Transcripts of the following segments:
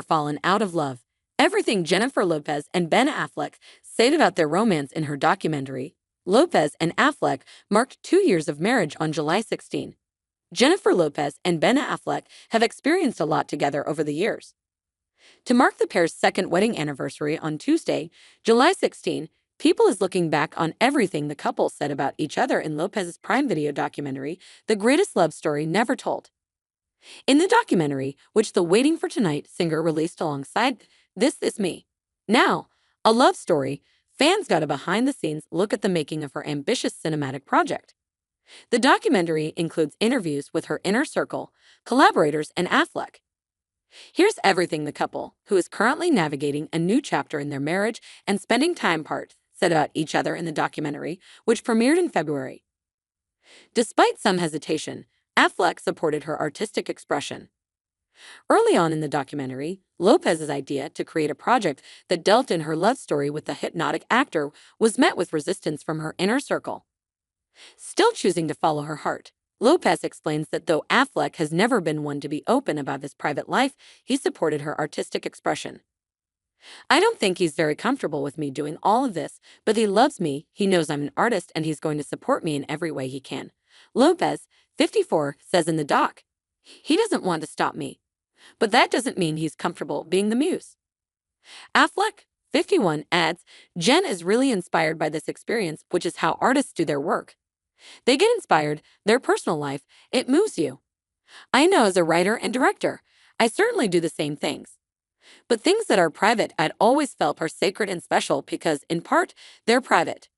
fallen out of love. Everything Jennifer Lopez and Ben Affleck said about their romance in her documentary. Lopez and Affleck marked 2 years of marriage on July 16. Jennifer Lopez and Ben Affleck have experienced a lot together over the years. To mark the pair's second wedding anniversary on Tuesday, July 16, People is looking back on everything the couple said about each other in Lopez's Prime Video documentary, The Greatest Love Story Never Told. In the documentary, which the Waiting for Tonight singer released alongside This Is Me. Now, a love story, fans got a behind-the-scenes look at the making of her ambitious cinematic project. The documentary includes interviews with her inner circle, collaborators, and Affleck. Here's everything the couple, who is currently navigating a new chapter in their marriage and spending time apart, said about each other in the documentary, which premiered in February. Despite some hesitation, Affleck supported her artistic expression. Early on in the documentary, Lopez's idea to create a project that delved in her love story with the hypnotic actor was met with resistance from her inner circle. Still choosing to follow her heart, Lopez explains that though Affleck has never been one to be open about his private life, he supported her artistic expression. I don't think he's very comfortable with me doing all of this, but he loves me, he knows I'm an artist, and he's going to support me in every way he can. Lopez, 54, says in the doc, he doesn't want to stop me, but that doesn't mean he's comfortable being the muse. Affleck, 51, adds, Jen is really inspired by this experience, which is how artists do their work. They get inspired, their personal life, it moves you. I know as a writer and director, I certainly do the same things. But things that are private I'd always felt are sacred and special because, in part, they're private.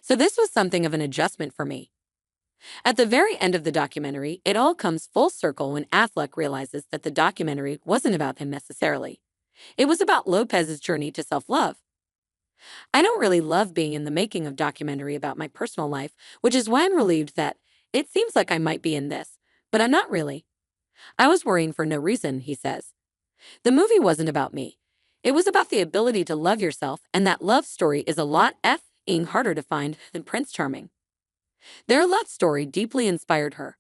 So this was something of an adjustment for me. At the very end of the documentary, it all comes full circle when Affleck realizes that the documentary wasn't about him necessarily. It was about Lopez's journey to self-love. I don't really love being in the making of a documentary about my personal life, which is why I'm relieved that it seems like I might be in this, but I'm not really. I was worrying for no reason, he says. The movie wasn't about me. It was about the ability to love yourself, and that love story is a lot f***ing harder to find than Prince Charming. Their love story deeply inspired her.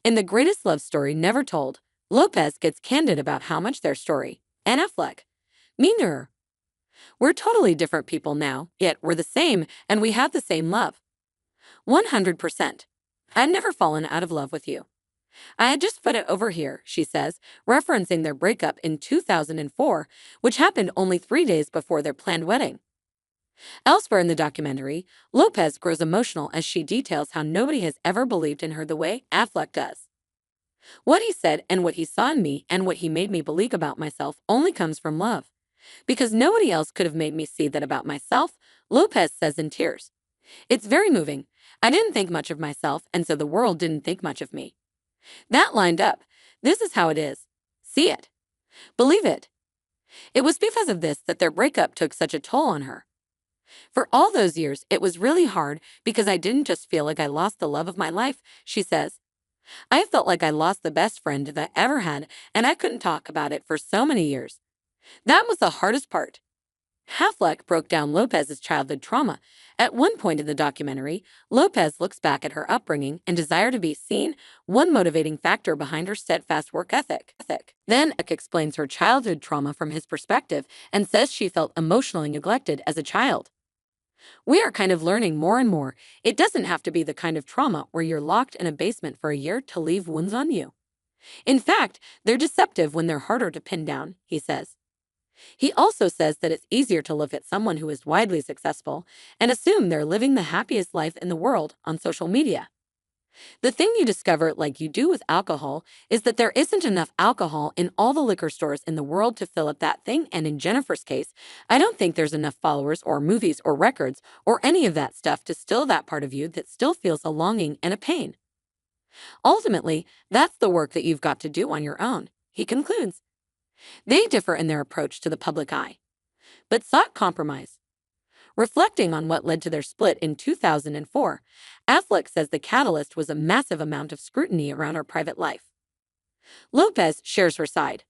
In The Greatest Love Story Never Told, Lopez gets candid about how much their story, and Affleck, mean to her. We're totally different people now, yet we're the same and we have the same love. 100%. I'd never fallen out of love with you. I had just put it over here, she says, referencing their breakup in 2004, which happened only 3 days before their planned wedding. Elsewhere in the documentary, Lopez grows emotional as she details how nobody has ever believed in her the way Affleck does. What he said and what he saw in me and what he made me believe about myself only comes from love. Because nobody else could have made me see that about myself, Lopez says in tears. It's very moving. I didn't think much of myself, and so the world didn't think much of me. That lined up. This is how it is. See it. Believe it. It was because of this that their breakup took such a toll on her. For all those years, it was really hard because I didn't just feel like I lost the love of my life, she says. I felt like I lost the best friend that I ever had, and I couldn't talk about it for so many years. That was the hardest part. Affleck broke down Lopez's childhood trauma. At one point in the documentary, Lopez looks back at her upbringing and desire to be seen, one motivating factor behind her steadfast work ethic. Then Affleck explains her childhood trauma from his perspective and says she felt emotionally neglected as a child. We are kind of learning more and more. It doesn't have to be the kind of trauma where you're locked in a basement for a year to leave wounds on you. In fact, they're deceptive when they're harder to pin down, he says. He also says that it's easier to look at someone who is widely successful and assume they're living the happiest life in the world on social media. The thing you discover, like you do with alcohol, is that there isn't enough alcohol in all the liquor stores in the world to fill up that thing, and in Jennifer's case, I don't think there's enough followers or movies or records or any of that stuff to still that part of you that still feels a longing and a pain. Ultimately, that's the work that you've got to do on your own, he concludes. They differ in their approach to the public eye, but sought compromise. Reflecting on what led to their split in 2004, Affleck says the catalyst was a massive amount of scrutiny around her private life. Lopez shares her side.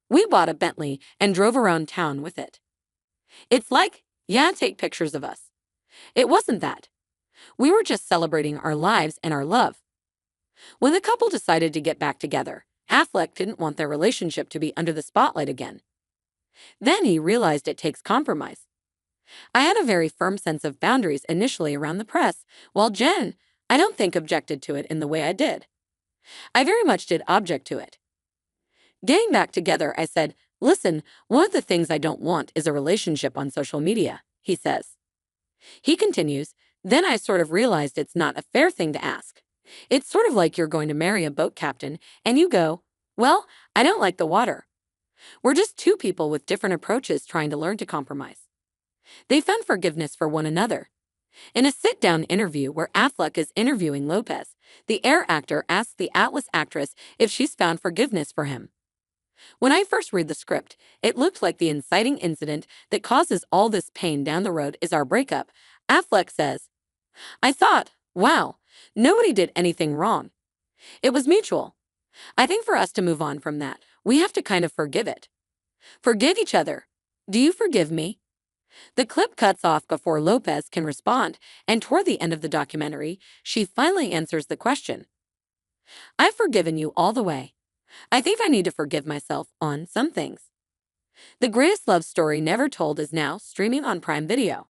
We bought a Bentley and drove around town with it. It's like, yeah, take pictures of us. It wasn't that. We were just celebrating our lives and our love. When the couple decided to get back together, Affleck didn't want their relationship to be under the spotlight again. Then he realized it takes compromise. I had a very firm sense of boundaries initially around the press, while Jen, I don't think, objected to it in the way I did. I very much did object to it. Getting back together, I said, "Listen, one of the things I don't want is a relationship on social media," he says. He continues, "Then I sort of realized it's not a fair thing to ask. It's sort of like you're going to marry a boat captain, and you go, 'Well, I don't like the water.' We're just two people with different approaches trying to learn to compromise." They found forgiveness for one another. In a sit-down interview where Affleck is interviewing Lopez, the Air actor asks the Atlas actress if she's found forgiveness for him. "When I first read the script, it looked like the inciting incident that causes all this pain down the road is our breakup," Affleck says. "I thought, wow, nobody did anything wrong. It was mutual. I think for us to move on from that, we have to kind of forgive it. Forgive each other. Do you forgive me?" The clip cuts off before Lopez can respond, and toward the end of the documentary, she finally answers the question. "I've forgiven you all the way. I think I need to forgive myself on some things." The Greatest Love Story Never Told is now streaming on Prime Video.